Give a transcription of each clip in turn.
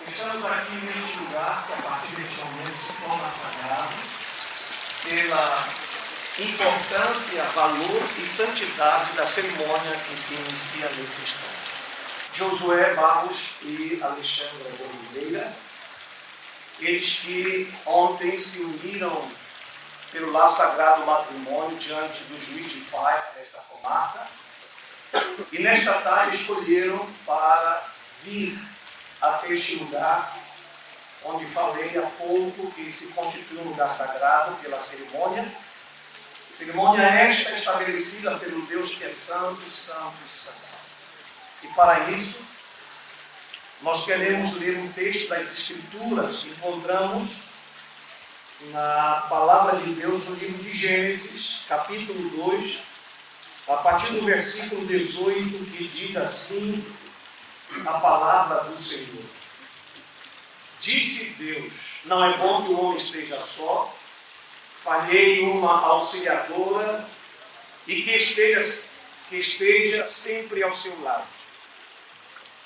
Estamos aqui neste lugar que a partir deste momento se torna sagrado pela importância, valor e santidade da cerimônia que se inicia nesse instante. Josué Barros e Alexandra de Oliveira, eles que ontem se uniram pelo lar sagrado matrimônio diante do juiz de paz desta comarca e nesta tarde escolheram para vir até este lugar onde falei há pouco que se constitui um lugar sagrado pela cerimônia. Cerimônia esta estabelecida pelo Deus que é santo, santo e santo. E para isso, nós queremos ler um texto das Escrituras que encontramos na Palavra de Deus no livro de Gênesis, capítulo 2, a partir do versículo 18, que diz assim a palavra do Senhor. Disse Deus: não é bom que o homem esteja só, farei uma auxiliadora e que esteja sempre ao seu lado.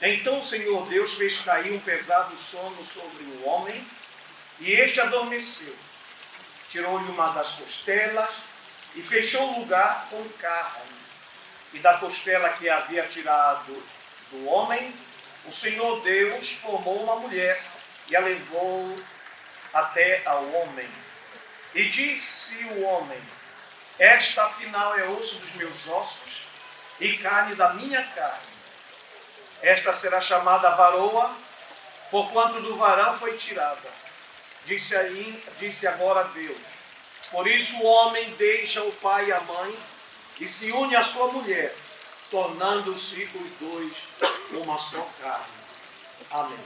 Então o Senhor Deus fez cair um pesado sono sobre o homem, e este adormeceu. Tirou-lhe uma das costelas e fechou o lugar com carne. E da costela que havia tirado do homem, o Senhor Deus formou uma mulher e a levou até ao homem. E disse o homem: esta afinal é osso dos meus ossos e carne da minha carne. Esta será chamada varoa, porquanto do varão foi tirada. Disse agora Deus: por isso o homem deixa o pai e a mãe e se une à sua mulher, tornando-se os dois uma só carne. Amém.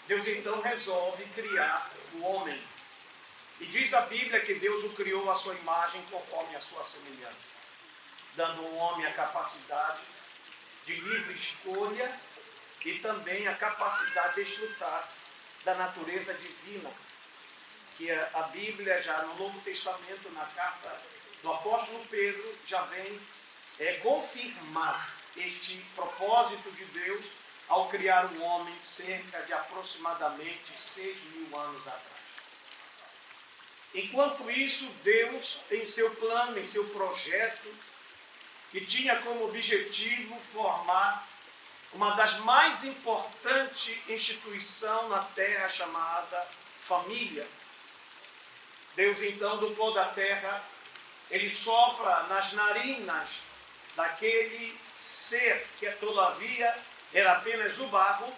Deus então resolve criar o homem. E diz a Bíblia que Deus o criou à sua imagem conforme a sua semelhança, dando ao homem a capacidade de livre escolha e também a capacidade de desfrutar da natureza divina, que a Bíblia já no Novo Testamento, na carta do apóstolo Pedro, já vem confirmar este propósito de Deus ao criar o homem cerca de aproximadamente 6.000 anos atrás. Enquanto isso, Deus, em seu plano, em seu projeto, que tinha como objetivo formar uma das mais importantes instituições na terra chamada família. Deus, então, do pó da terra, ele sopra nas narinas daquele ser que, todavia, era apenas o barro,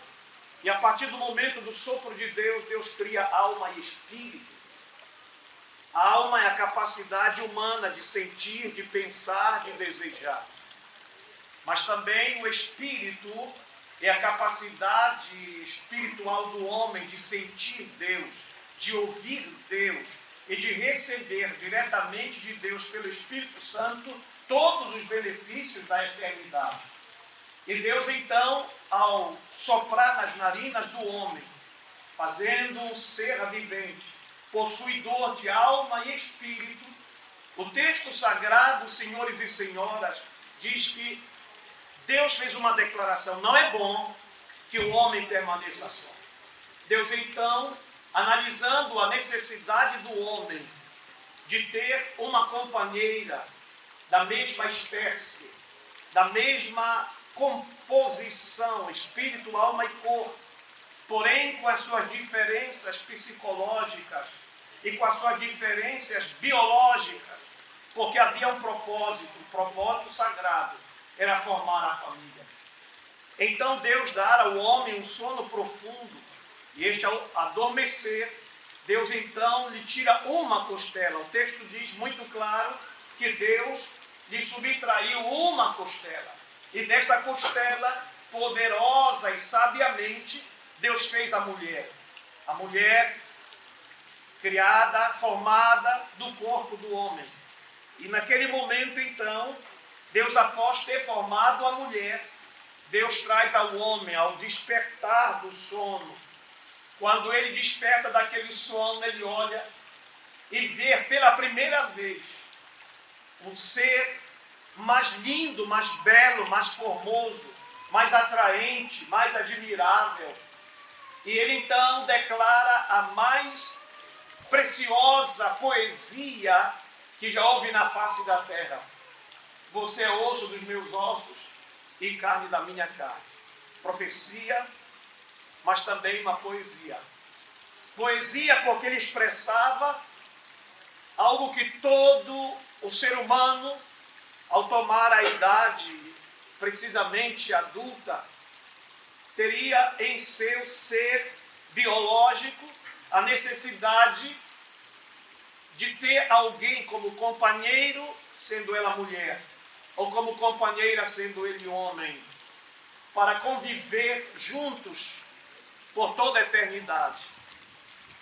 e a partir do momento do sopro de Deus, Deus cria alma e espírito. A alma é a capacidade humana de sentir, de pensar, de desejar. Mas também o espírito é a capacidade espiritual do homem de sentir Deus, de ouvir Deus e de receber diretamente de Deus pelo Espírito Santo todos os benefícios da eternidade. E Deus então, ao soprar nas narinas do homem, fazendo um ser vivente, possuidor de alma e espírito, o texto sagrado, senhores e senhoras, diz que Deus fez uma declaração: não é bom que o homem permaneça só. Deus então, analisando a necessidade do homem de ter uma companheira da mesma espécie, da mesma composição, espírito, alma e corpo, porém com as suas diferenças psicológicas e com as suas diferenças biológicas, porque havia um propósito sagrado, era formar a família. Então Deus dá ao homem um sono profundo, e este ao adormecer, Deus então lhe tira uma costela. O texto diz muito claro que Deus lhe subtraiu uma costela. E desta costela, poderosa e sabiamente, Deus fez a mulher. A mulher criada, formada do corpo do homem. E naquele momento, então, Deus, após ter formado a mulher, Deus traz ao homem, ao despertar do sono. Quando ele desperta daquele sono, ele olha e vê pela primeira vez um ser mais lindo, mais belo, mais formoso, mais atraente, mais admirável. E ele então declara a mais preciosa poesia que já houve na face da terra. Você é osso dos meus ossos e carne da minha carne. Profecia, mas também uma poesia. Poesia porque ele expressava algo que todo o ser humano, ao tomar a idade precisamente adulta, teria em seu ser biológico a necessidade de ter alguém como companheiro, sendo ela mulher, ou como companheira, sendo ele homem, para conviver juntos por toda a eternidade.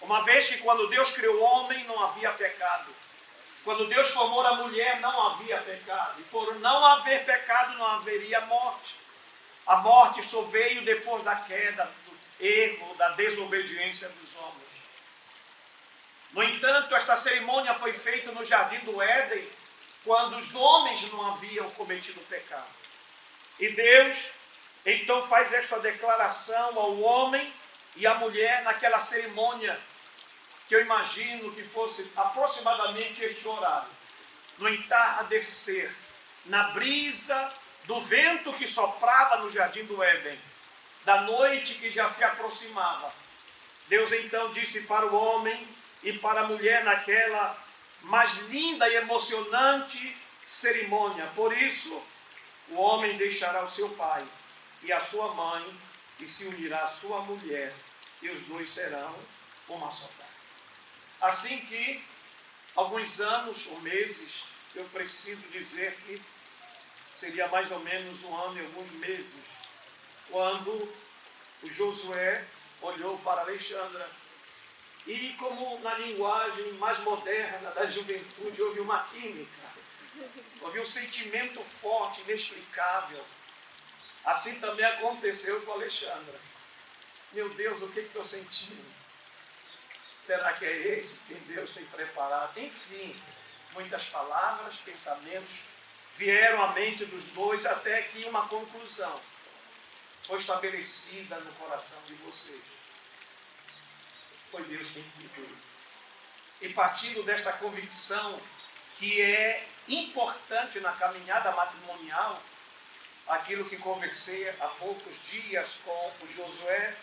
Uma vez que quando Deus criou o homem não havia pecado. Quando Deus formou a mulher não havia pecado. E por não haver pecado não haveria morte. A morte só veio depois da queda, do erro, da desobediência dos homens. No entanto, esta cerimônia foi feita no jardim do Éden, quando os homens não haviam cometido pecado. E Deus então faz esta declaração ao homem e à mulher naquela cerimônia, que eu imagino que fosse aproximadamente este horário, no entardecer, na brisa do vento que soprava no jardim do Éden, da noite que já se aproximava. Deus então disse para o homem e para a mulher naquela mais linda e emocionante cerimônia: por isso o homem deixará o seu pai e a sua mãe e se unirá à sua mulher, e os dois serão uma só carne. Assim que, alguns anos ou meses, eu preciso dizer que seria mais ou menos um ano e alguns meses, quando o Josué olhou para Alexandra e, como na linguagem mais moderna da juventude, houve uma química, houve um sentimento forte, inexplicável. Assim também aconteceu com Alexandra. Meu Deus, o que estou sentindo? Será que é esse que Deus tem preparado? Enfim, muitas palavras, pensamentos vieram à mente dos dois, até que uma conclusão foi estabelecida no coração de vocês. Foi Deus quem pediu. E partindo desta convicção, que é importante na caminhada matrimonial, aquilo que conversei há poucos dias com o Josué,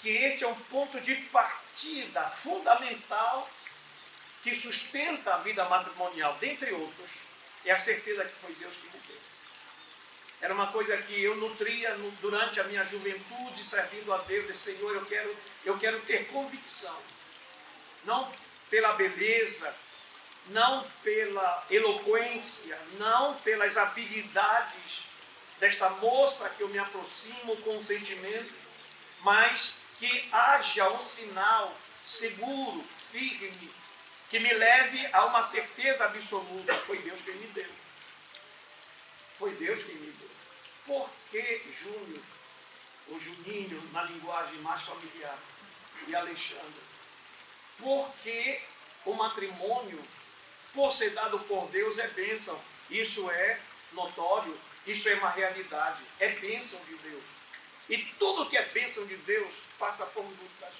que este é um ponto de partida fundamental que sustenta a vida matrimonial, dentre outros, é a certeza que foi Deus que me deu. Era uma coisa que eu nutria durante a minha juventude, servindo a Deus, e Senhor, eu quero ter convicção, não pela beleza, não pela eloquência, não pelas habilidades desta moça que eu me aproximo com um sentimento, mas que haja um sinal seguro, firme, que me leve a uma certeza absoluta. Foi Deus quem me deu. Foi Deus quem me deu. Por que Júnior, ou Juninho, na linguagem mais familiar, e Alexandre? Porque o matrimônio, por ser dado por Deus, é bênção. Isso é notório, isso é uma realidade. É bênção de Deus. E tudo que é bênção de Deus passa por lutas,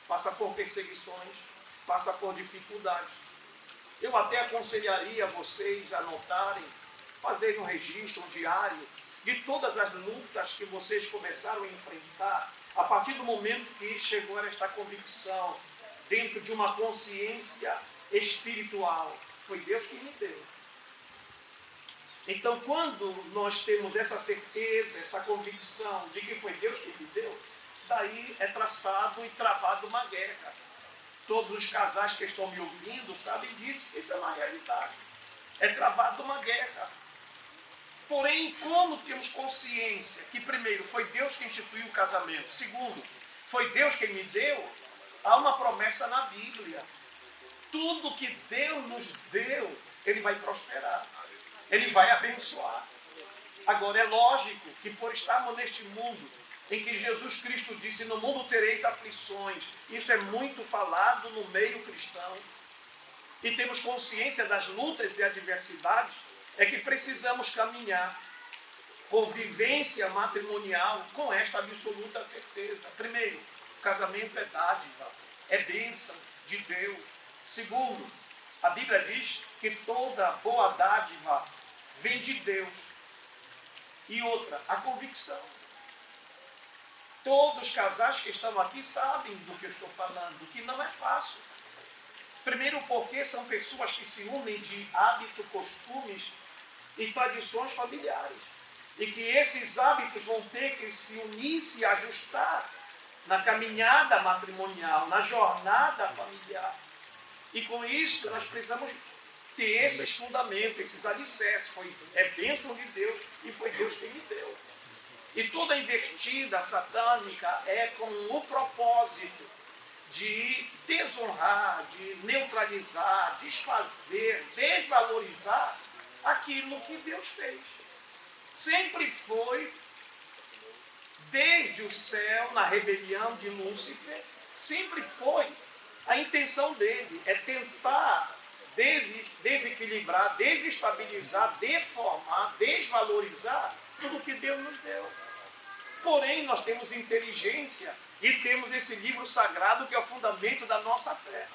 passa por perseguições, passa por dificuldades. Eu até aconselharia vocês a anotarem, fazerem um registro, um diário, de todas as lutas que vocês começaram a enfrentar, a partir do momento que chegou a esta convicção, dentro de uma consciência espiritual. Foi Deus que me deu. Então, quando nós temos essa certeza, essa convicção de que foi Deus que me deu, daí é traçado e travado uma guerra. Todos os casais que estão me ouvindo sabem disso, isso é uma realidade. É travado uma guerra. Porém, como temos consciência que, primeiro, foi Deus que instituiu o casamento, segundo, foi Deus quem me deu, há uma promessa na Bíblia. Tudo que Deus nos deu, Ele vai prosperar. Ele vai abençoar. Agora, é lógico que por estarmos neste mundo, em que Jesus Cristo disse, no mundo tereis aflições, isso é muito falado no meio cristão, e temos consciência das lutas e adversidades, é que precisamos caminhar convivência matrimonial com esta absoluta certeza. Primeiro, o casamento é dádiva, é bênção de Deus. Segundo, a Bíblia diz que toda boa dádiva vem de Deus. E outra, a convicção. Todos os casais que estão aqui sabem do que eu estou falando, que não é fácil. Primeiro porque são pessoas que se unem de hábitos, costumes e tradições familiares. E que esses hábitos vão ter que se unir, se ajustar na caminhada matrimonial, na jornada familiar. E com isso nós precisamos ter esses fundamentos, esses alicerces. É bênção de Deus e foi Deus quem me deu. E toda investida satânica é com o propósito de desonrar, de neutralizar, desfazer, desvalorizar aquilo que Deus fez. Sempre foi, desde o céu, na rebelião de Lúcifer, sempre foi a intenção dele, é tentar desequilibrar, desestabilizar, deformar, desvalorizar tudo que Deus nos deu. Porém, nós temos inteligência e temos esse livro sagrado que é o fundamento da nossa fé.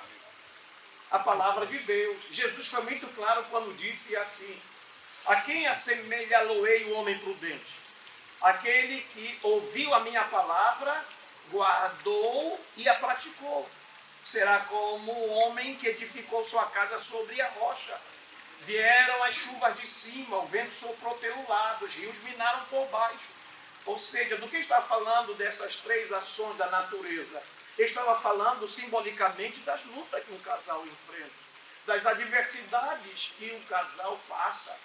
A palavra de Deus. Jesus foi muito claro quando disse assim: a quem assemelhá-lo-ei o homem prudente? Aquele que ouviu a minha palavra, guardou e a praticou. Será como o homem que edificou sua casa sobre a rocha. Vieram as chuvas de cima, o vento soprou pelo lado, os rios minaram por baixo. Ou seja, do que está falando dessas três ações da natureza? Ele estava falando simbolicamente das lutas que um casal enfrenta, das adversidades que um casal passa.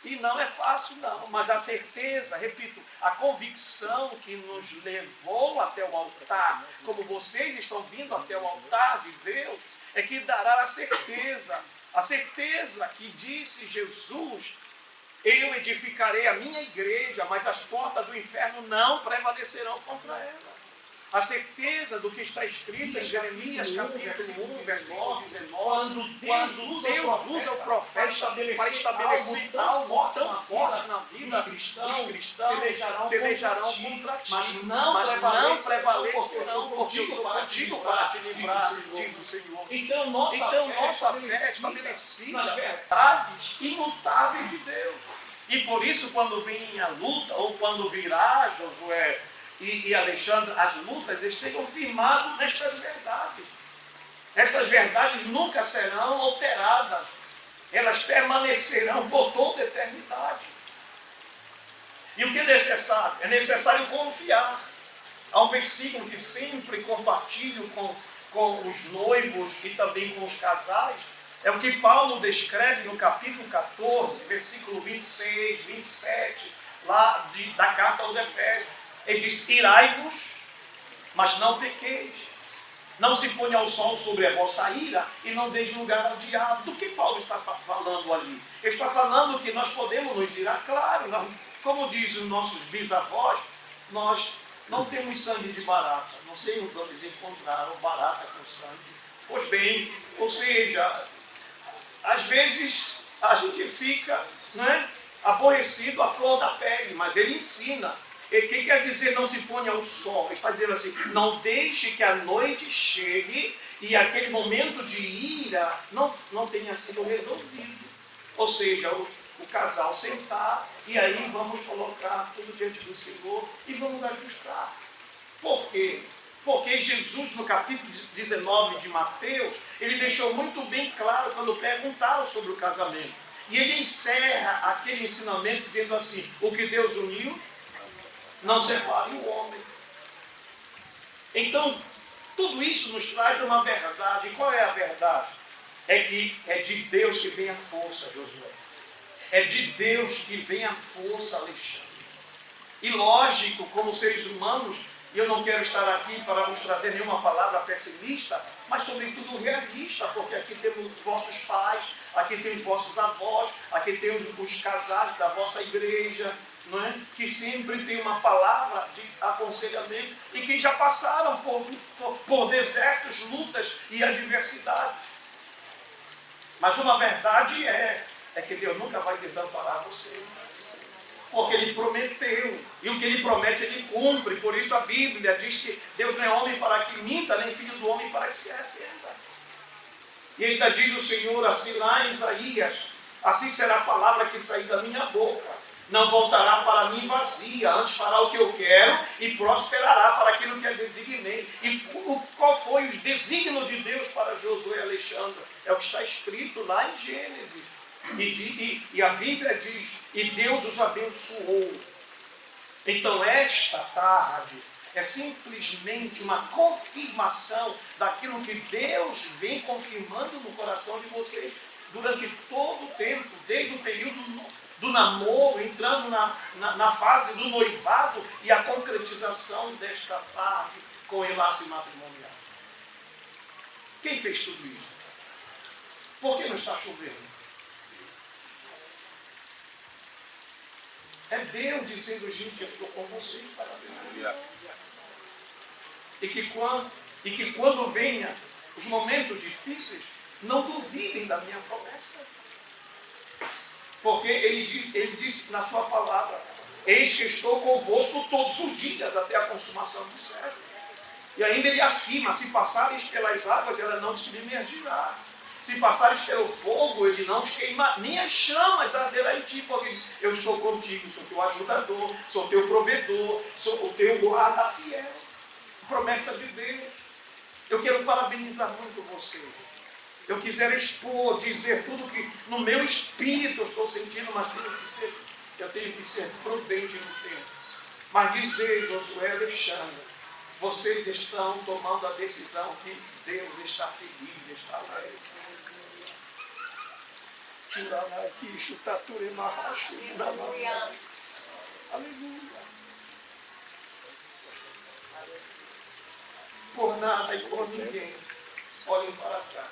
E não é fácil, não, mas a certeza, repito, a convicção que nos levou até o altar, como vocês estão vindo até o altar de Deus, é que dará a certeza que disse Jesus: eu edificarei a minha igreja, mas as portas do inferno não prevalecerão contra ela. A certeza do que está escrito em Jeremias capítulo 1, versículo 19, quando Deus usa o profeta para estabelecer algo tão forte na vida dos cristãos, pelejarão contra ti, mas não prevalecerão, porque eu sou contigo para te livrar, diz o Senhor. Então nossa fé é estabelecida nas verdades imutáveis de Deus. E por isso, quando vem a luta, ou quando virá Josué e Alexandre, as lutas estejam firmadas nestas verdades. Estas verdades nunca serão alteradas. Elas permanecerão por toda a eternidade. E o que é necessário? É necessário confiar. Há um versículo que sempre compartilho com os noivos e também com os casais. É o que Paulo descreve no capítulo 14, versículo 26, 27, lá da carta aos Efésios. Ele diz: irai-vos, mas não pequeis. Não se ponha o sol sobre a vossa ira e não deis lugar ao diabo. Do que Paulo está falando ali? Ele está falando que nós podemos nos irar, claro. Não, como dizem os nossos bisavós, nós não temos sangue de barata. Não sei onde eles encontraram barata com sangue. Pois bem, ou seja, às vezes a gente fica, aborrecido à flor da pele, mas ele ensina. E quem quer dizer não se ponha ao sol? Ele está dizendo assim: não deixe que a noite chegue e aquele momento de ira não tenha sido resolvido. Ou seja, o casal sentar e aí vamos colocar tudo diante do Senhor e vamos ajustar. Por quê? Porque Jesus, no capítulo 19 de Mateus, ele deixou muito bem claro quando perguntaram sobre o casamento. E ele encerra aquele ensinamento dizendo assim: o que Deus uniu, não separe o homem. Então, tudo isso nos traz uma verdade. E qual é a verdade? É que é de Deus que vem a força, Josué. É de Deus que vem a força, Alexandre. E lógico, como seres humanos, e eu não quero estar aqui para vos trazer nenhuma palavra pessimista, mas sobretudo realista, porque aqui temos os vossos pais, aqui temos os vossos avós, aqui temos os casais da vossa igreja, não é? Que sempre tem uma palavra de aconselhamento e que já passaram por desertos, lutas e adversidades. Mas uma verdade é que Deus nunca vai desamparar você. Porque ele prometeu. E o que ele promete, ele cumpre. Por isso a Bíblia diz que Deus não é homem para que minta, nem filho do homem para que se arrependa. E ainda diz o Senhor assim lá em Isaías: assim será a palavra que sair da minha boca. Não voltará para mim vazia, antes fará o que eu quero e prosperará para aquilo que eu designei. E qual foi o desígnio de Deus para Josué e Alexandre? É o que está escrito lá em Gênesis. E a Bíblia diz: e Deus os abençoou. Então esta tarde é simplesmente uma confirmação daquilo que Deus vem confirmando no coração de vocês durante todo o tempo, desde o período do namoro, entrando na fase do noivado e a concretização desta tarde com o enlace matrimonial. Quem fez tudo isso? Por que não está chovendo? É Deus dizendo: gente, eu estou com vocês para ver. E que quando venha os momentos difíceis, não duvidem da minha promessa. Porque ele disse na sua palavra: eis que estou convosco todos os dias até a consumação do século. E ainda ele afirma: se passares pelas águas, ela não te submergirá. Se passares pelo fogo, ele não te queima, nem as chamas arderá em ti, porque diz: eu estou contigo, sou teu ajudador, sou teu provedor, sou o teu guarda fiel. Promessa de Deus. Eu quero parabenizar muito você. Eu quisera expor, dizer tudo que no meu espírito eu estou sentindo, mas eu tenho que ser prudente no tempo. Mas dizer, Josué e Alexandre, vocês estão tomando a decisão que Deus está feliz, está alegre. Aleluia. Por nada e por ninguém, olhem para trás.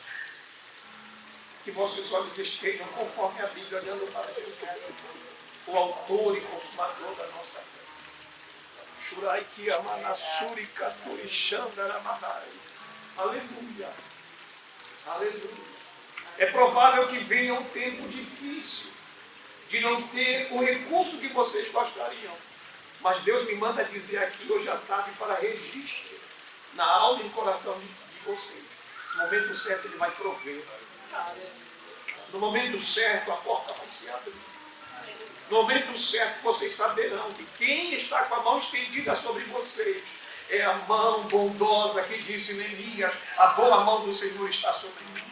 Que vossos olhos estejam conforme a Bíblia, olhando para Jesus, o autor e consumador da nossa fé. Shurai ki amanassuri katuri shandaramahai. Aleluia. Aleluia. É provável que venha um tempo difícil, de não ter o recurso que vocês gostariam. Mas Deus me manda dizer aqui hoje à tarde para registro, na alma e no coração de vocês. No momento certo Ele vai prover. No momento certo a porta vai se abrir. No momento certo vocês saberão que quem está com a mão estendida sobre vocês é a mão bondosa que disse Neemias: a boa mão do Senhor está sobre mim.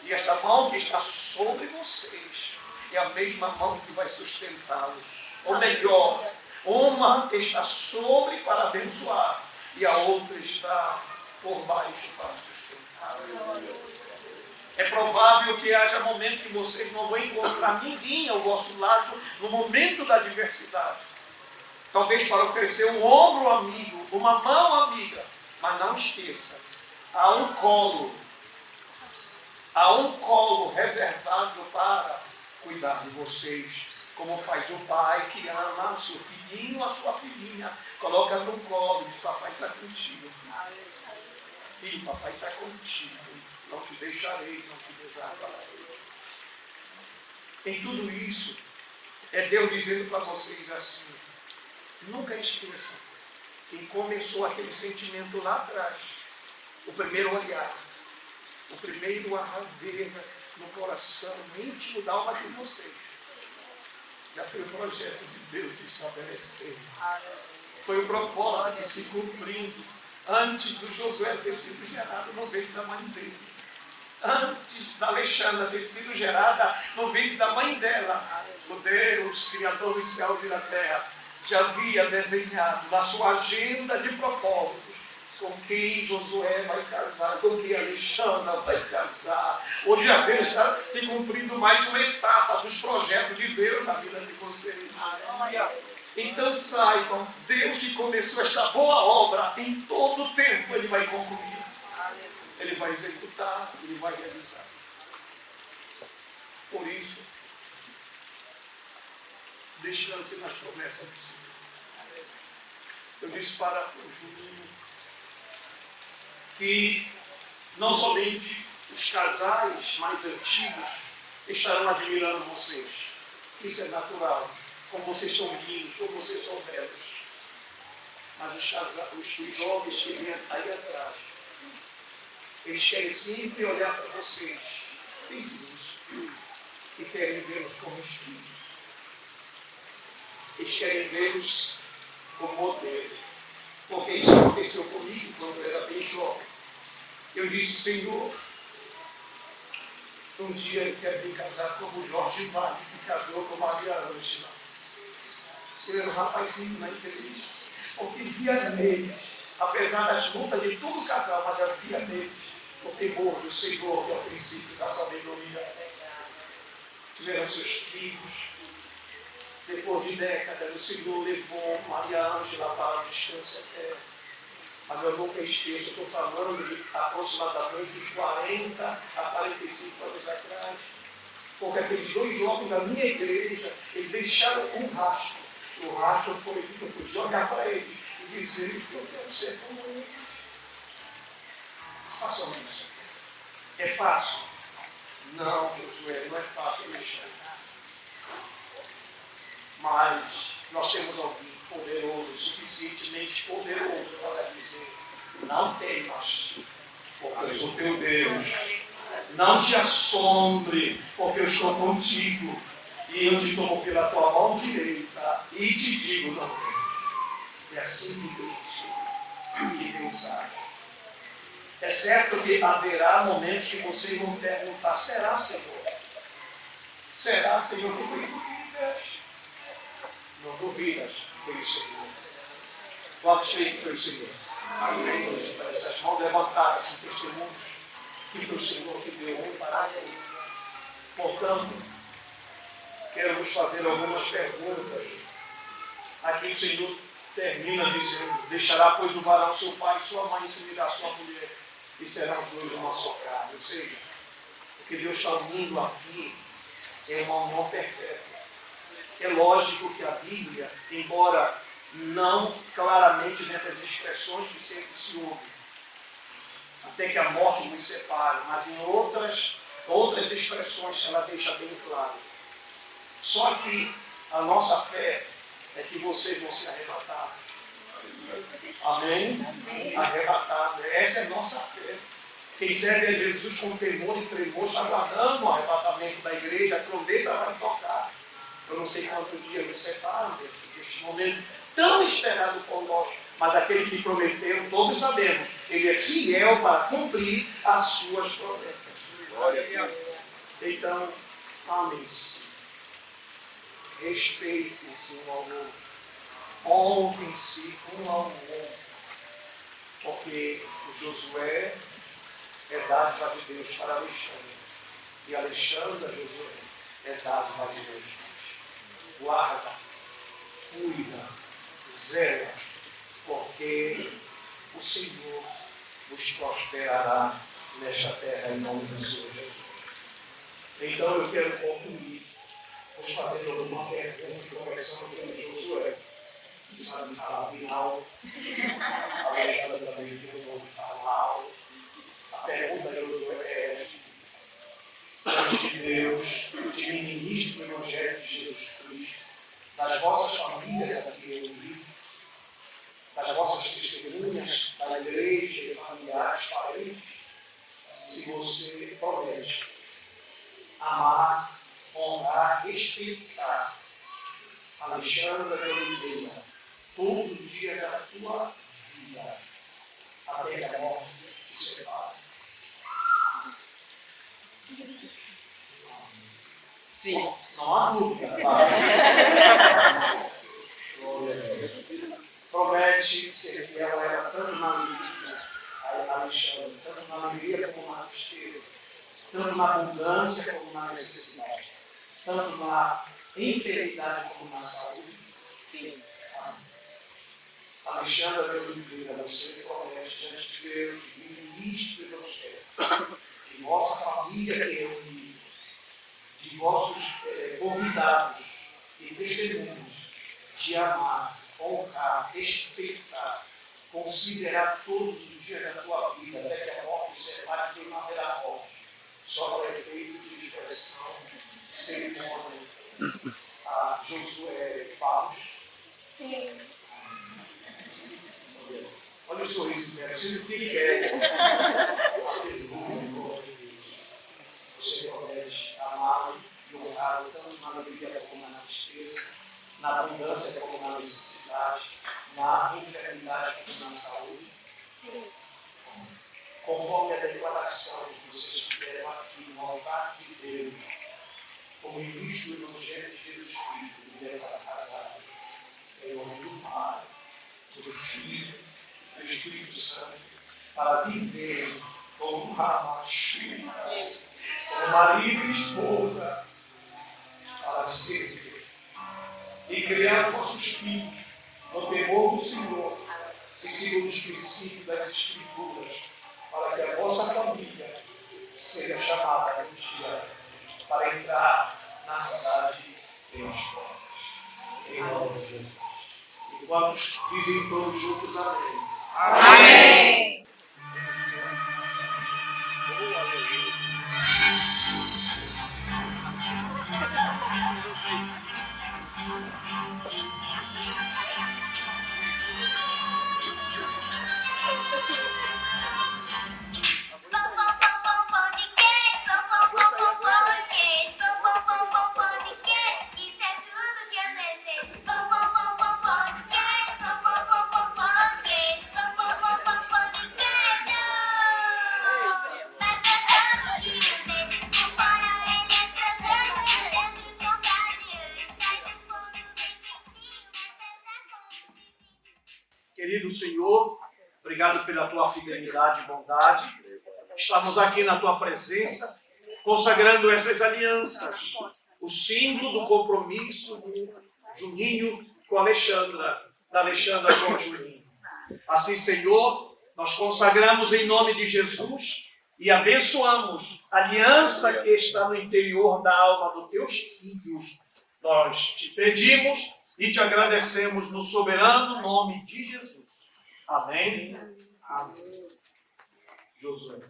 E esta mão que está sobre vocês é a mesma mão que vai sustentá-los. Ou melhor, uma está sobre para abençoar e a outra está por baixo para sustentar. É provável que haja momentos que vocês não vão encontrar ninguém ao vosso lado no momento da adversidade. Talvez para oferecer um ombro amigo, uma mão amiga. Mas não esqueça, há um colo reservado para cuidar de vocês. Como faz o pai que ama o seu filhinho, a sua filhinha. Coloca no colo e diz: papai está contigo. Filho, papai está contigo. Não te deixarei, não te desampararei. Em tudo isso, é Deus dizendo para vocês assim: nunca esqueçam quem começou aquele sentimento lá atrás, o primeiro olhar, o primeiro arradeira no coração íntimo da alma de vocês. Já foi o projeto de Deus se estabelecer. Foi o propósito se cumprindo antes do Josué ter sido gerado no ventre da mãe dele. Antes da Alexandra ter sido gerada no ventre da mãe dela, o Deus, Criador dos céus e da terra, já havia desenhado na sua agenda de propósitos com quem Josué vai casar, com quem Alexandra vai casar. Hoje já está se cumprindo mais uma etapa dos projetos de Deus na vida de vocês. Então saibam, Deus que começou esta boa obra, em todo o tempo Ele vai concluir. Ele vai executar, Ele vai realizar. Por isso, descanse nas promessas do Senhor. Eu disse para os meninos que não somente os casais mais antigos estarão admirando vocês. Isso é natural. como vocês estão lindos, como vocês estão belos. Mas os jovens que vêm aí atrás, eles querem sempre olhar para vocês, vizinhos, e querem vê-los como espíritos. Eles querem vê-los como modelo. Porque isso aconteceu comigo quando eu era bem jovem. Eu disse, Senhor, um dia eu quero me casar como o Jorge Vale se casou com Maria Ângela. Eu era um rapazinho na igreja, porque via neles, apesar das lutas de todo o casal, mas eu via neles o temor do Senhor, que é o princípio da sabedoria. Tiveram seus filhos. Depois de décadas, o Senhor levou Maria Ângela para a distância eterna. Mas eu nunca esqueço, estou falando de aproximadamente uns 40 a 45 anos atrás. Porque aqueles dois jovens da minha igreja, eles deixaram um rastro. O rastro foi que eu podia olhar para eles e dizer que eu quero ser como ele. Façam isso. É fácil? Não, Josué, não é fácil deixar. Mas nós temos alguém poderoso, suficientemente poderoso para dizer, não temas, porque eu sou teu Deus. Não te assombre, porque eu estou contigo. E eu te tomo pela tua mão direita e te digo, não temas. É assim que Deus age. É certo que haverá momentos que vocês vão perguntar, será, Senhor? Será, Senhor, que foi dúvidas? Não duvidas, foi o Senhor. Quantos creem que foi o Senhor? Amém. Essas mãos levantadas, esse testemunho, que foi o Senhor que deu um para ele. Portanto, quero vos fazer algumas perguntas. Aqui o Senhor termina dizendo, deixará, pois, o varão seu pai e sua mãe, e se unirá a sua mulher, e serão os dois uma só carne. Ou seja, o que Deus está unindo aqui é uma união perfeita. É lógico que a Bíblia, embora não claramente nessas expressões que sempre se ouve, até que a morte nos separe, mas em outras expressões ela deixa bem claro. Só que a nossa fé é que vocês vão ser arrebatados. Amém? Arrebatados. Essa é a nossa fé. Quem serve a Jesus com temor e tremor está aguardando o arrebatamento da igreja, a trombeta vai tocar. Eu não sei quantos dias nos separam deste momento tão esperado por nós, mas aquele que prometeu, todos sabemos, ele é fiel para cumprir as suas promessas. Glória a Deus. Então, amem-se, respeitem-se um ao outro, honrem-se um ao outro, porque o Josué é dádiva de Deus para Alexandre, e Alexandre, Josué, é dádiva de Deus. Guarda, cuida, zela, porque o Senhor os prosperará nesta terra em nome do Senhor Jesus. Então eu quero concluir, vos fazendo uma pergunta, começando pelo Josué, que sabe falar bem alto, a Alexandre também tem um nome de falar alto. A pergunta de Josué é: diante de Deus, de ministro do Evangelho de Jesus Cristo, das vossas famílias aqui reunidas, das vossas testemunhas, da igreja, familiares, parentes, se você promete amar, honrar, respeitar Alexandra de Oliveira todos os dias da tua vida, até que a morte te separe. Sim. Não há dúvida. Promete ser fiel a ela tanto na alegria, a Alexandre, tanto na alegria como na tristeza, tanto na abundância como na necessidade, tanto na enfermidade como na saúde. Sim. Alexandre de Oliveira, você promete diante de Deus, de ministro do Evangelho, de vossa família que é unida, de vossos convidados e testemunhos, de amar, honrar, respeitar, considerar todos os dias da tua vida, até que a morte separe, que não haverá morte, só para efeito de expressão, cerimônia, a Josué Barros. Sim. Olha o sorriso dela, você não tem ideia. Você promete amá-lo e honrá-lo tanto na alegria como na tristeza, na abundância como na necessidade, na enfermidade como na saúde. Sim. Conforme a declaração que vocês fizeram aqui no altar de Deus, como ministro do Evangelho de Jesus Cristo, que deve para casar, em nome do Pai, do Filho, do Espírito Santo, para viver como Ramachina, como marido e esposa, para servir e criar nossos filhos no temor do Senhor e segundo os princípios das Escrituras, para que a vossa família seja chamada um dia para entrar na cidade de portas. Em nome de Jesus. E quantos dizem todos juntos amém? Amém. Querido Senhor, obrigado pela tua fidelidade e bondade. Estamos aqui na tua presença, consagrando essas alianças, o símbolo do compromisso de Juninho com Alexandra, da Alexandra com Juninho. Assim, Senhor, nós consagramos em nome de Jesus e abençoamos a aliança que está no interior da alma dos teus filhos. Nós te pedimos e te agradecemos no soberano nome de Jesus. Amém. Amém. Josué,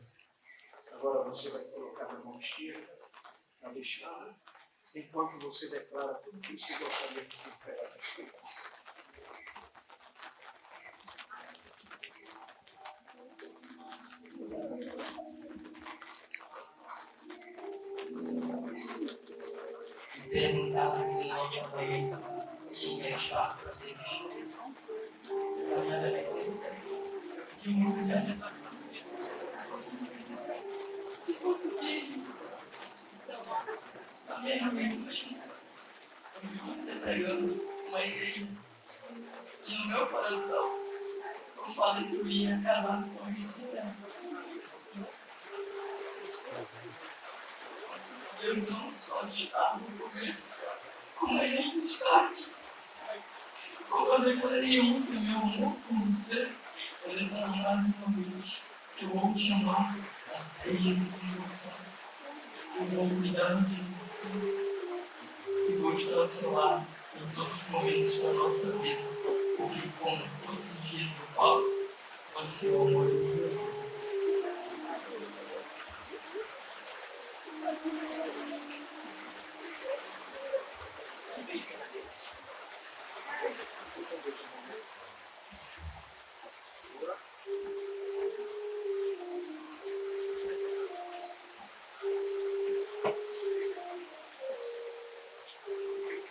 agora você vai colocar na mão esquerda, na Alexandra, enquanto você declara tudo que você gostaria de recuperar da criança. Perguntar ao Senhor também quem é espaço para Deus. A minha adolescência, de muita e consegui também a minha igreja. Eu vi você pregando uma igreja e no meu coração eu falei que eu ia acabar com a vida dela. Eu não só estava no começo, como ainda tarde. Quando eu declarei ontem meu amor por você, eu declaro mais uma vez que eu vou te chamar a Deus do meu Pai. Eu vou cuidar de você e vou estar ao seu lado em todos os momentos da nossa vida. Porque, como todos os dias eu falo, você é o amor da minha vida.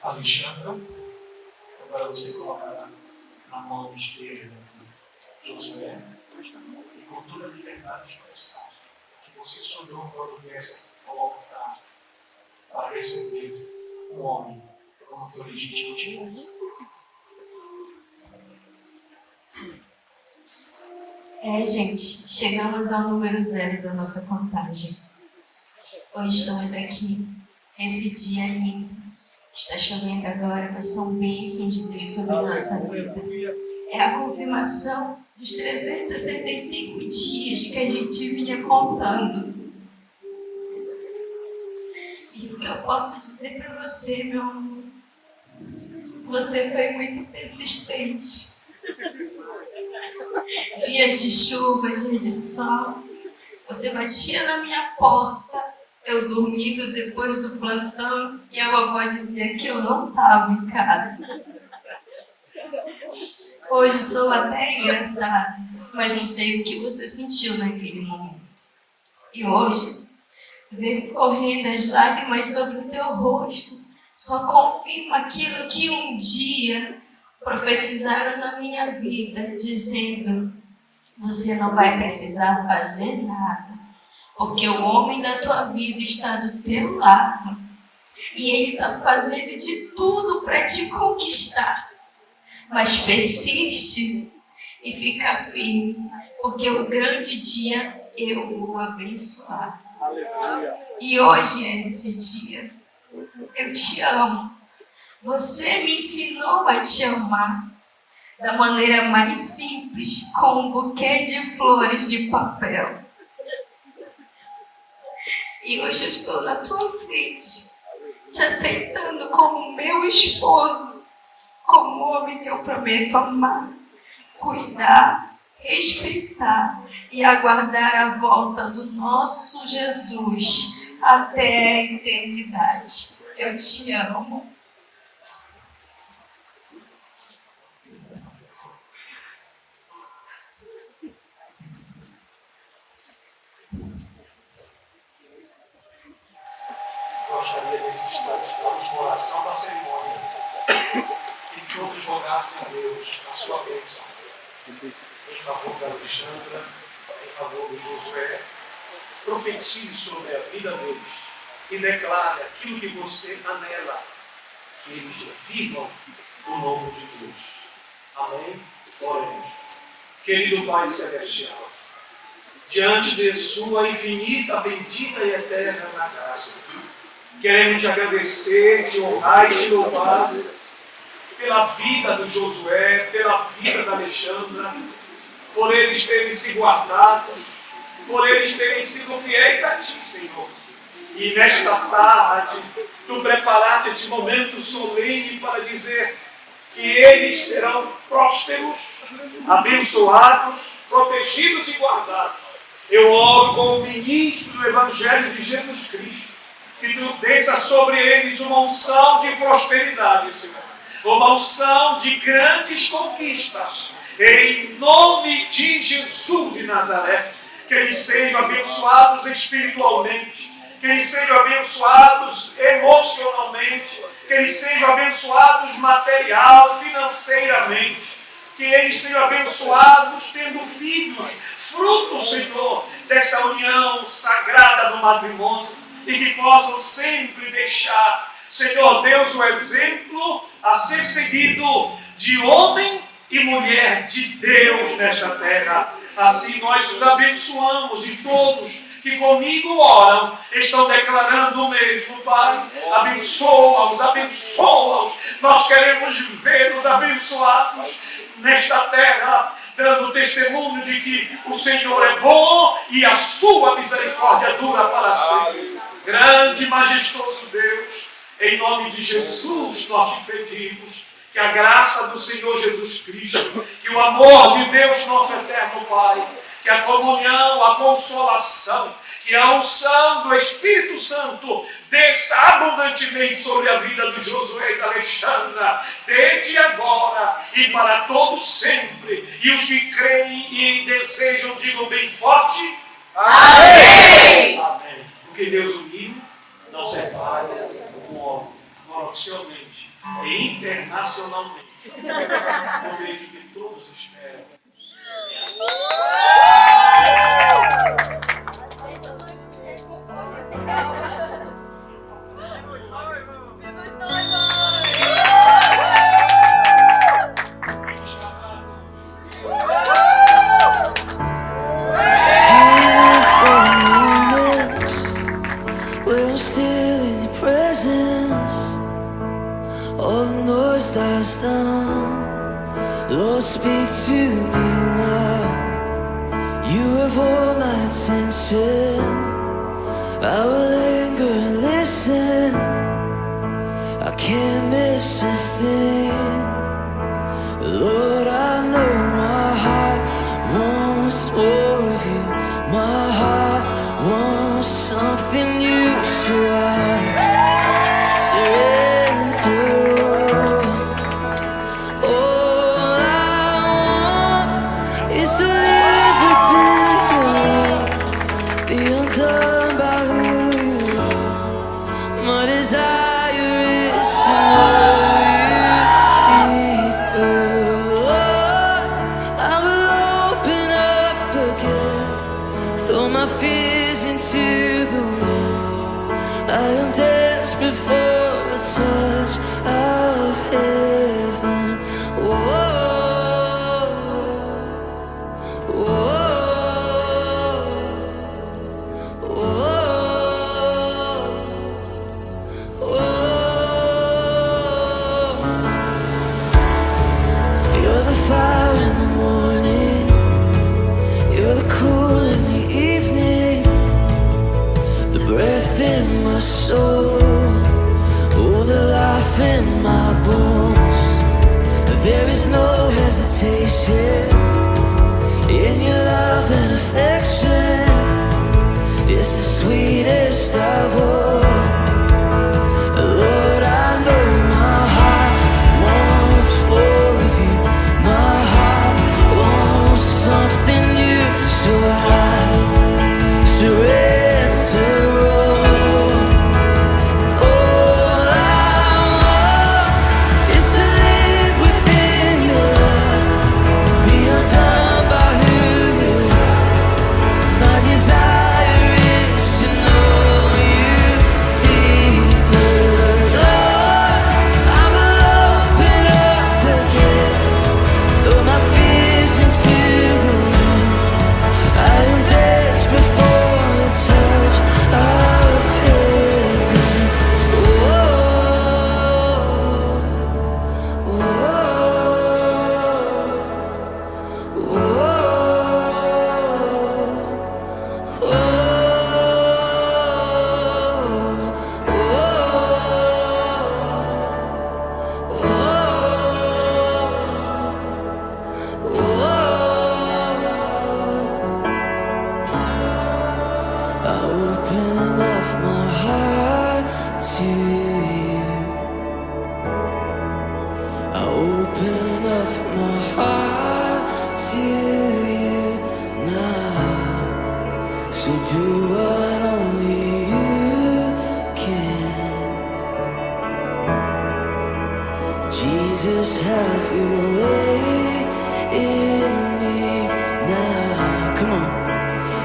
Alexandra, agora você colocará na mão esquerda Josué e com toda a liberdade de expressão que você sonhou quando viesse ao altar para receber um homem como teu legítimo tio. Gente, chegamos ao número 0 da nossa contagem. Hoje estamos aqui, nesse dia lindo. Está chovendo agora, mas são bênçãos de Deus sobre a nossa vida. É a confirmação dos 365 dias que a gente vinha contando. E o que eu posso dizer para você, meu amor? Você foi muito persistente. Dias de chuva, dias de sol. Você batia na minha porta, eu dormindo depois do plantão e a vovó dizia que eu não estava em casa. Hoje sou até engraçada, mas não sei o que você sentiu naquele momento. E hoje, ver correndo as lágrimas sobre o teu rosto, só confirma aquilo que um dia profetizaram na minha vida, dizendo: você não vai precisar fazer nada, porque o homem da tua vida está do teu lado e ele está fazendo de tudo para te conquistar. Mas persiste e fica firme, porque o grande dia eu vou abençoar. Aleluia. E hoje é esse dia. Eu te amo. Você me ensinou a te amar da maneira mais simples, com um buquê de flores de papel. E hoje eu estou na tua frente, te aceitando como meu esposo, como homem que eu prometo amar, cuidar, respeitar e aguardar a volta do nosso Jesus até a eternidade. Eu te amo. Gostaria nesse instante, da última oração da cerimônia, que todos rogassem a Deus a sua bênção em favor da Alexandra, em favor do Josué. Profetize sobre a vida deles e declare aquilo que você anela, que eles vivam o novo de Deus. Amém? Oremos. Querido Pai Celestial, diante de sua infinita, bendita e eterna graça, queremos te agradecer, te honrar e te louvar pela vida do Josué, pela vida da Alexandra, por eles terem se guardado, por eles terem sido fiéis a ti, Senhor. E nesta tarde, tu preparaste este momento solene para dizer que eles serão prósperos, abençoados, protegidos e guardados. Eu oro como ministro do Evangelho de Jesus Cristo, que tu desça sobre eles uma unção de prosperidade, Senhor. Uma unção de grandes conquistas. Em nome de Jesus de Nazaré. Que eles sejam abençoados espiritualmente. Que eles sejam abençoados emocionalmente. Que eles sejam abençoados material, financeiramente. Que eles sejam abençoados tendo filhos. Fruto, Senhor, desta união sagrada do matrimônio. E que possam sempre deixar, Senhor Deus, o exemplo a ser seguido de homem e mulher de Deus nesta terra. Assim nós os abençoamos e todos que comigo oram estão declarando o mesmo, Pai. Abençoa-os, abençoa-os. Nós queremos vê-los abençoados nesta terra, dando testemunho de que o Senhor é bom e a sua misericórdia dura para sempre. Grande e majestoso Deus, em nome de Jesus nós te pedimos que a graça do Senhor Jesus Cristo, que o amor de Deus nosso eterno Pai, que a comunhão, a consolação, que a unção do Espírito Santo desça abundantemente sobre a vida do Josué e da Alexandra, desde agora e para todo sempre. E os que creem e desejam, digam bem forte: amém! Amém. Porque Deus uniu, não separa o homem, oficialmente e internacionalmente. Eu vejo que todos esperam. We're still in your presence. All the noise dies down. Lord, speak to me now. You have all my attention. I will linger and listen. I can't miss a thing. Lord, I know my heart wants more of you. My heart wants something new. to the winds. I am desperate for a touch of heaven. Whoa, whoa, whoa, whoa. You're the fire in the morning, you're the cool in the evening, the breath in my soul, oh, the life in my bones. There is no hesitation in your love and affection. It's the sweetest of all. Lord, I know my heart wants more of you. My heart wants something new, so I surrender all. All I want is to live within your love, be undone by who you are. My desire is to know you deeper. Lord, I will open up again, throw my fears into the wind. I am desperate for a touch of heaven. Whoa, whoa, whoa, I open up my heart to you. I open up my heart to you now. So do what only you can. Jesus, have your way in me now. Come on.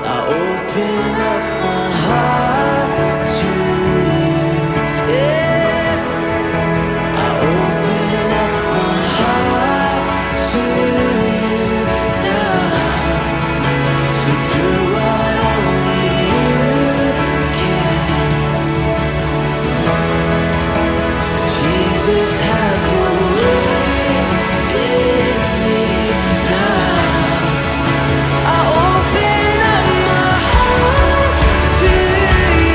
I open up my heart to you. Yeah. I open up my heart to you now. So do what only you can. Jesus, have your way in me now. I open up my heart to you.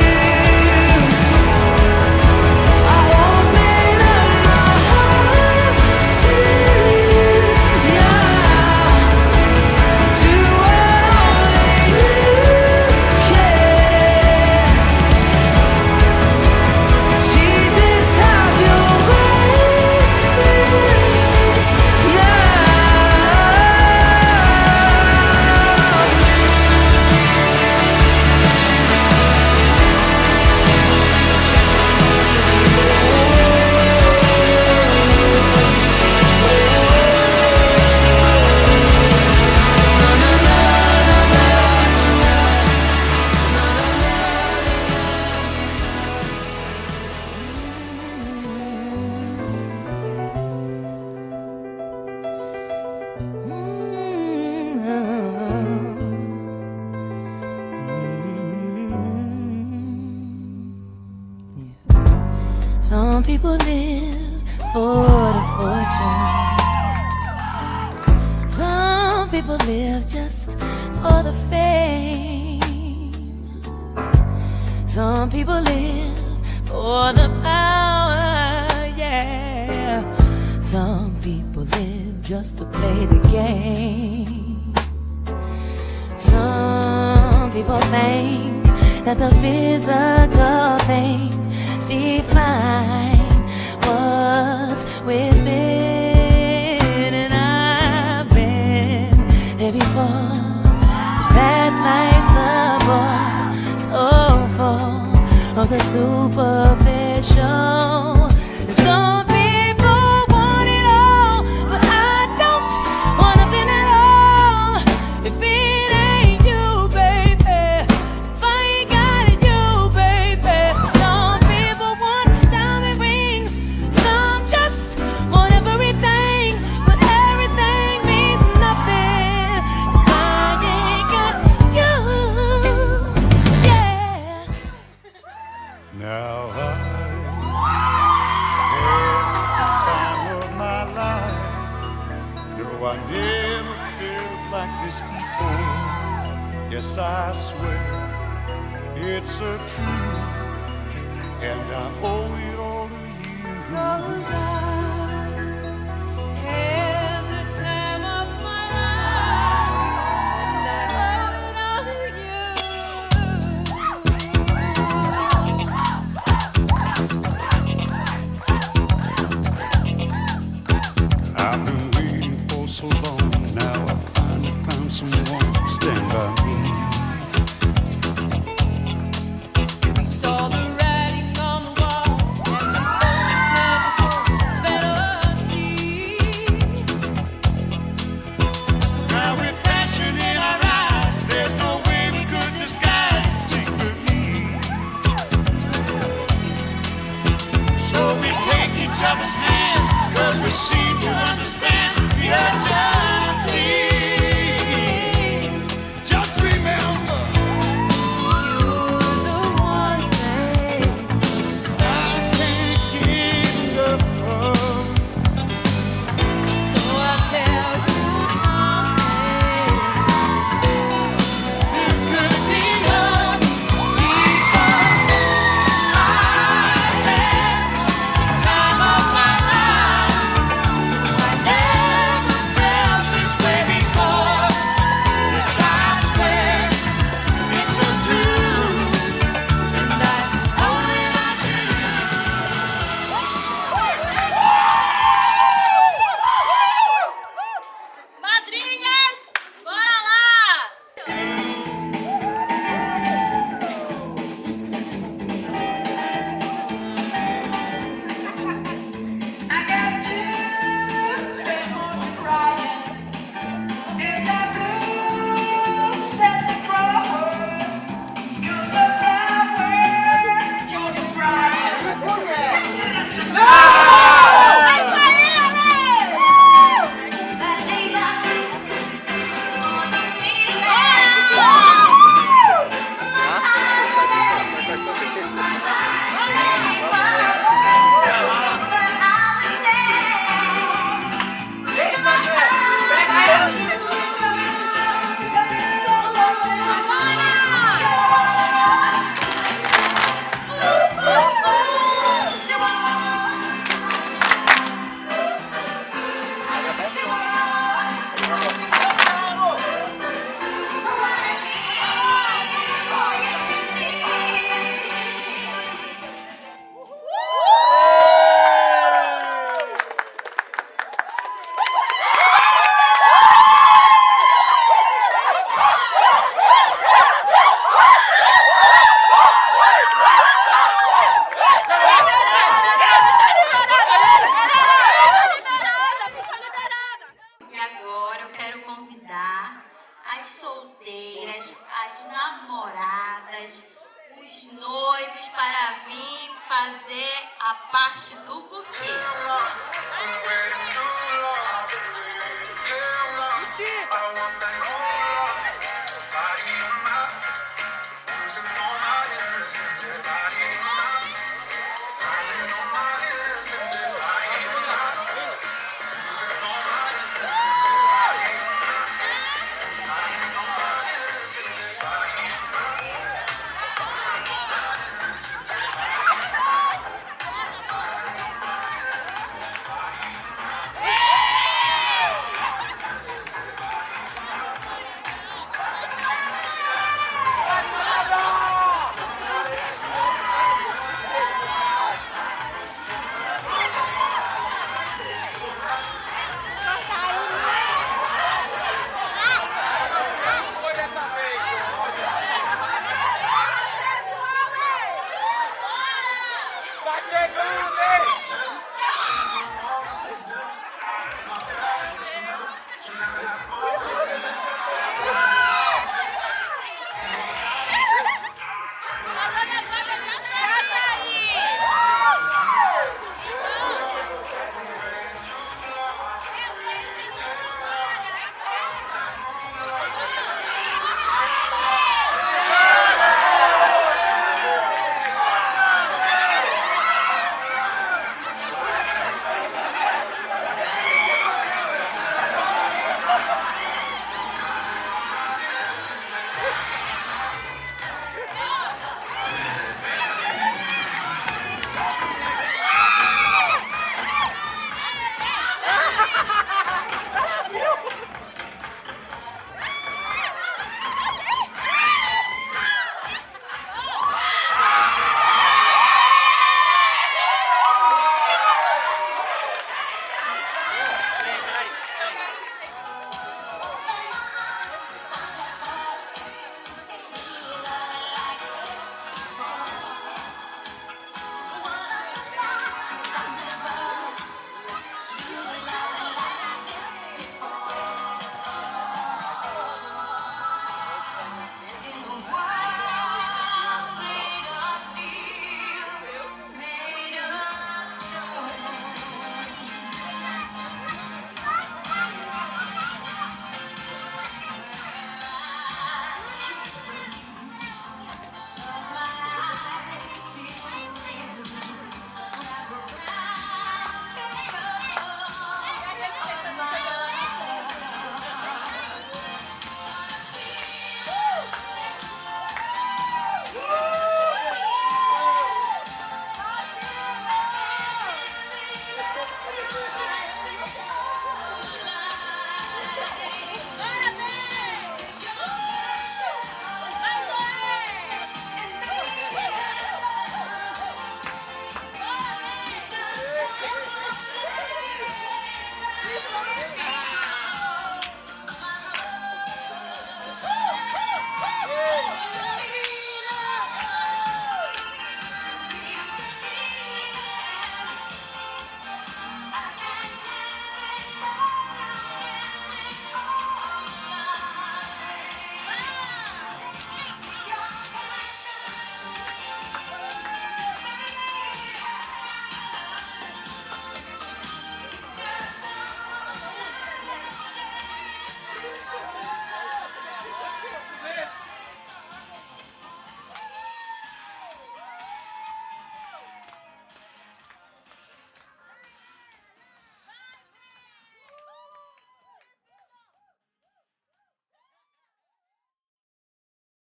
I open up my heart to you now. So do what only you can. Jesus, have your way in me now. Some people live for the fortune. Some people live just for the fame. Some people live for the power, yeah. Some people live just to play the game. Some people think that the physical things define what's within, and I've been there before. That life's a bore, so full of the superficial. Some people want it all, but I don't want nothing at all. If it ain't you, baby, if I ain't got never felt like this before. Yes, I swear it's a truth, and I owe it all to you. 'Cause I had the time of my life, and I owe it all to you. I've been waiting for so long, now I finally found someone to stand by me. We saw the writing on the wall, and we thought this fantasy. Now with passion in our eyes, there's no way we could disguise it secretly. So we take each other's hand, 'cause we seem to understand the urgency. Just remember, you're the one thing I can't get enough of. So I tell you something, this could be love, because I had the time of my life. I never felt this way before. Yes, I swear it's a truth, and I owe it all to you. Madrinhas, bora lá! I got to stay home crying. And I could set the flower. You're so flower. You're so bright. É isso aí, Ale! E agora eu quero convidar as solteiras, as namoradas, os noivos para vir fazer a parte do buquê. You see it?